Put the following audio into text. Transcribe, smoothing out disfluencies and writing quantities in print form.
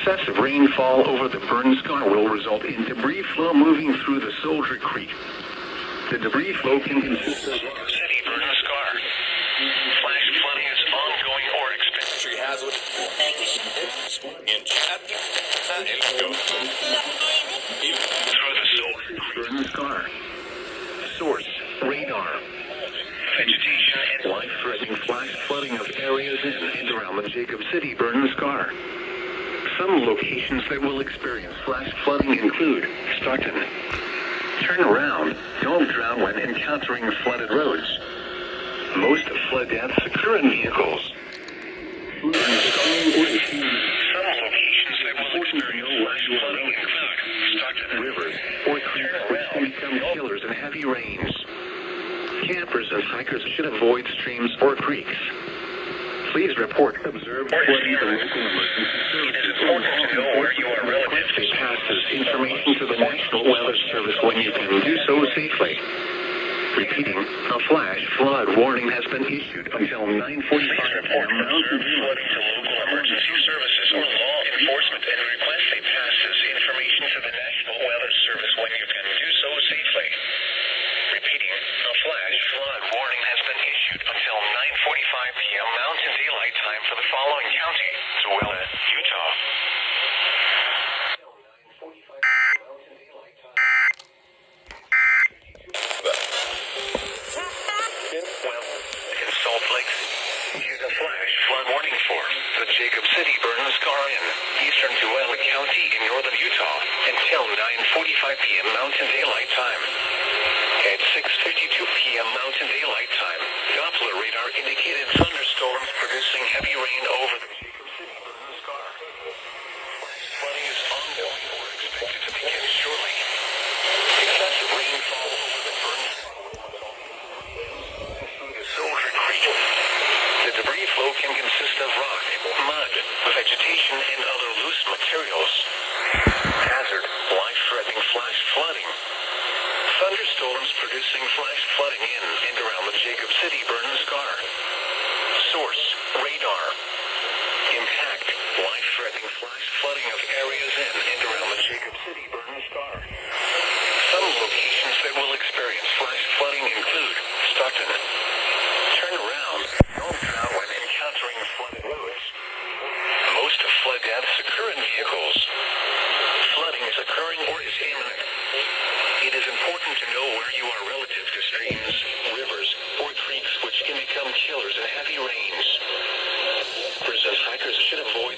Excessive rainfall over the Burn Scar will result in debris flow moving through the Soldier Creek. The debris flow can consist of City Burn Scar. Flash flooding is ongoing or expected. Through the Soldier Creek. Burn Scar. Source, radar. Vegetation and Life-threatening flash flooding of areas in and around the Jacob City Burn Scar. Some locations that will experience flash flooding include Stockton. Turn around. Don't drown when encountering flooded roads. Most flood deaths occur in vehicles. some locations that will experience flash flooding include Stockton, Rivers or creeks which can become killers in heavy rains. Campers and hikers should avoid streams or creeks. Please report observed flooding to local emergency services. It is important to know where you are relative to Passes information to the National Weather Service when you can do so safely. Repeating, a flash flood warning has been issued until 9:45 Please report p.m. observed flooding to local emergency services or law enforcement and request a passes information to the National Weather Service when you can do so safely. Repeating, a flash flood warning has been issued until 9:45 p.m. Mountain Daylight Time for the following county: Tooele, Utah. In Salt Lake City, here's a flash flood warning for the Jacob City Burn Scar in eastern Tooele County in northern Utah until 9:45 p.m. Mountain Daylight Time. At 6:52 p.m. Mountain Daylight Time, Doppler radar indicated thunderstorms producing heavy rain over the Jacob City Burn Scar. Flash flooding is ongoing or expected to begin shortly. Excessive rainfall over the Burn through the Soldier Creek. The debris flow can consist of rock, mud, vegetation, and other loose materials. Hazard, life-threatening flash flooding. Thunderstorms producing flash flooding in and around the Jacob City Burn Scar. Source, radar. Impact, life-threatening flash flooding of areas in and around the Jacob City Burn Scar. Some locations that will experience flash flooding include Stockton. Turn around. Don't drown when encountering flooded roads. Most flood deaths occur in vehicles. Flooding is occurring or is imminent. It is important to know where you are relative to streams, rivers, or creeks which can become killers in heavy rains. Campers and hikers should avoid